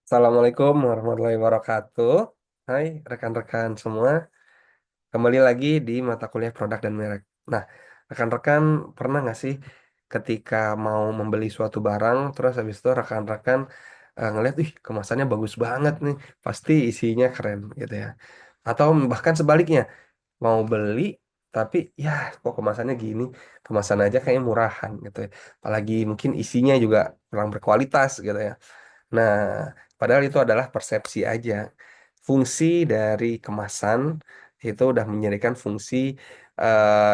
Assalamualaikum warahmatullahi wabarakatuh. Hai rekan-rekan semua, kembali lagi di mata kuliah produk dan merek. Nah, rekan-rekan pernah nggak sih ketika mau membeli suatu barang, terus habis itu rekan-rekan ngeliat, ih kemasannya bagus banget nih, pasti isinya keren gitu ya. Atau bahkan sebaliknya, mau beli tapi ya kok kemasannya gini, kemasan aja kayaknya murahan gitu ya. Apalagi mungkin isinya juga kurang berkualitas gitu ya. Nah, padahal itu adalah persepsi aja. Fungsi dari kemasan itu udah menjadikan fungsi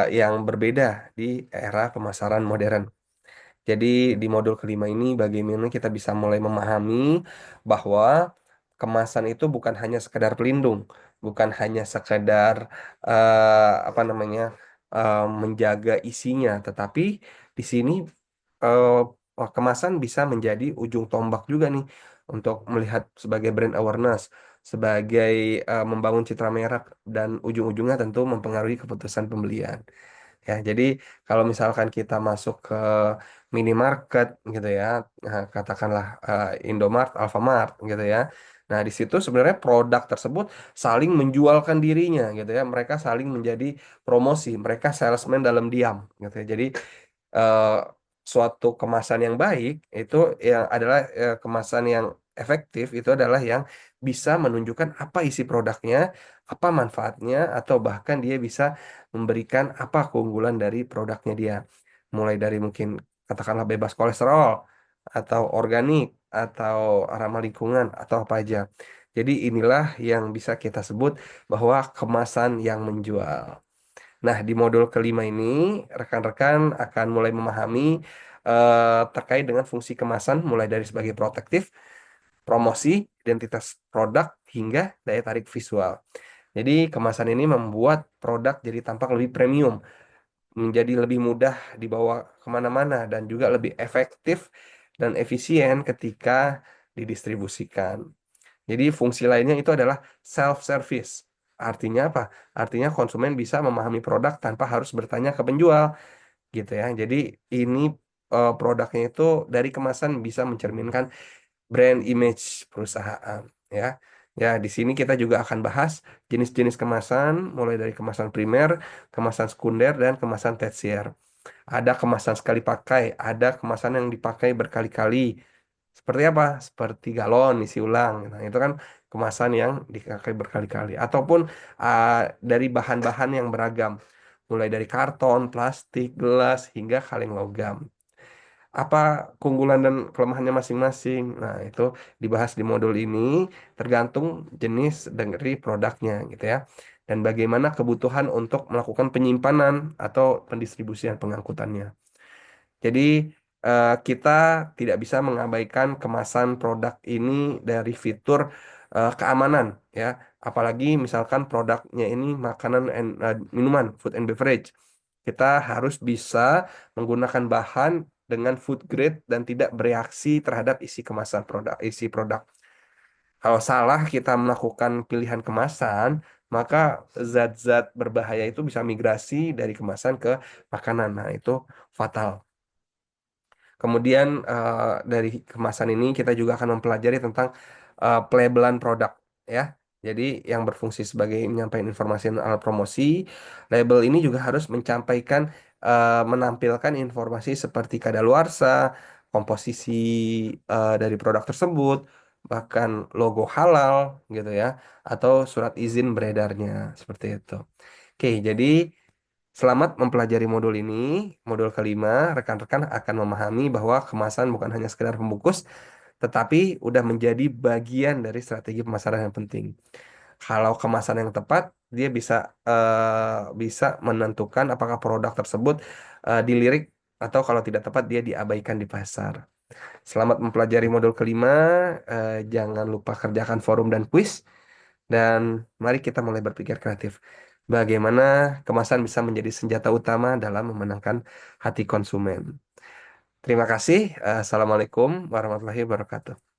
yang berbeda di era pemasaran modern. Jadi di modul kelima ini bagaimana kita bisa mulai memahami bahwa kemasan itu bukan hanya sekedar pelindung, bukan hanya sekedar apa namanya menjaga isinya, tetapi di sini kemasan bisa menjadi ujung tombak juga nih untuk melihat sebagai brand awareness, sebagai membangun citra merek dan ujung-ujungnya tentu mempengaruhi keputusan pembelian. Ya, jadi kalau misalkan kita masuk ke minimarket gitu ya, nah, katakanlah Indomart, Alfamart gitu ya. Nah, di situ sebenarnya produk tersebut saling menjualkan dirinya gitu ya. Mereka saling menjadi promosi, mereka salesman dalam diam gitu ya. Jadi eh, suatu kemasan yang baik itu yang adalah kemasan yang efektif itu adalah yang bisa menunjukkan apa isi produknya, apa manfaatnya, atau bahkan dia bisa memberikan apa keunggulan dari produknya dia. Mulai dari mungkin katakanlah bebas kolesterol, atau organik, atau ramah lingkungan, atau apa aja. Jadi inilah yang bisa kita sebut bahwa kemasan yang menjual. Nah, di modul kelima ini, rekan-rekan akan mulai memahami terkait dengan fungsi kemasan, mulai dari sebagai protektif, promosi, identitas produk, hingga daya tarik visual. Jadi, kemasan ini membuat produk jadi tampak lebih premium, menjadi lebih mudah dibawa kemana-mana, dan juga lebih efektif dan efisien ketika didistribusikan. Jadi fungsi lainnya itu adalah self-service. Artinya apa? Artinya konsumen bisa memahami produk tanpa harus bertanya ke penjual, gitu ya. Jadi ini produknya itu dari kemasan bisa mencerminkan brand image perusahaan, ya. Ya, di sini kita juga akan bahas jenis-jenis kemasan, mulai dari kemasan primer, kemasan sekunder, dan kemasan tersier. Ada kemasan sekali pakai, ada kemasan yang dipakai berkali-kali. Seperti apa? Seperti galon isi ulang. Nah, itu kan kemasan yang dipakai berkali-kali. Ataupun ah, dari bahan-bahan yang beragam. Mulai dari karton, plastik, gelas, hingga kaleng logam. Apa keunggulan dan kelemahannya masing-masing? Nah, itu dibahas di modul ini tergantung jenis dari produknya gitu ya. Dan bagaimana kebutuhan untuk melakukan penyimpanan atau pendistribusian pengangkutannya. Jadi kita tidak bisa mengabaikan kemasan produk ini dari fitur keamanan ya. Apalagi misalkan produknya ini makanan minuman, food and beverage. Kita harus bisa menggunakan bahan dengan food grade dan tidak bereaksi terhadap isi kemasan produk, isi produk. Kalau salah kita melakukan pilihan kemasan, maka zat-zat berbahaya itu bisa migrasi dari kemasan ke makanan. Nah, itu fatal. Kemudian dari kemasan ini kita juga akan mempelajari tentang pelabelan produk ya. Jadi yang berfungsi sebagai menyampaikan informasi dan alat promosi, label ini juga harus menampilkan informasi seperti kadaluarsa, komposisi dari produk tersebut, bahkan logo halal gitu ya, atau surat izin beredarnya seperti itu. Oke, jadi selamat mempelajari modul ini. Modul kelima, rekan-rekan akan memahami bahwa kemasan bukan hanya sekedar pembungkus, tetapi udah menjadi bagian dari strategi pemasaran yang penting. Kalau kemasan yang tepat, dia bisa menentukan apakah produk tersebut dilirik atau kalau tidak tepat dia diabaikan di pasar. Selamat mempelajari modul kelima. Jangan lupa kerjakan forum dan kuis. Dan mari kita mulai berpikir kreatif. Bagaimana kemasan bisa menjadi senjata utama dalam memenangkan hati konsumen. Terima kasih. Assalamualaikum warahmatullahi wabarakatuh.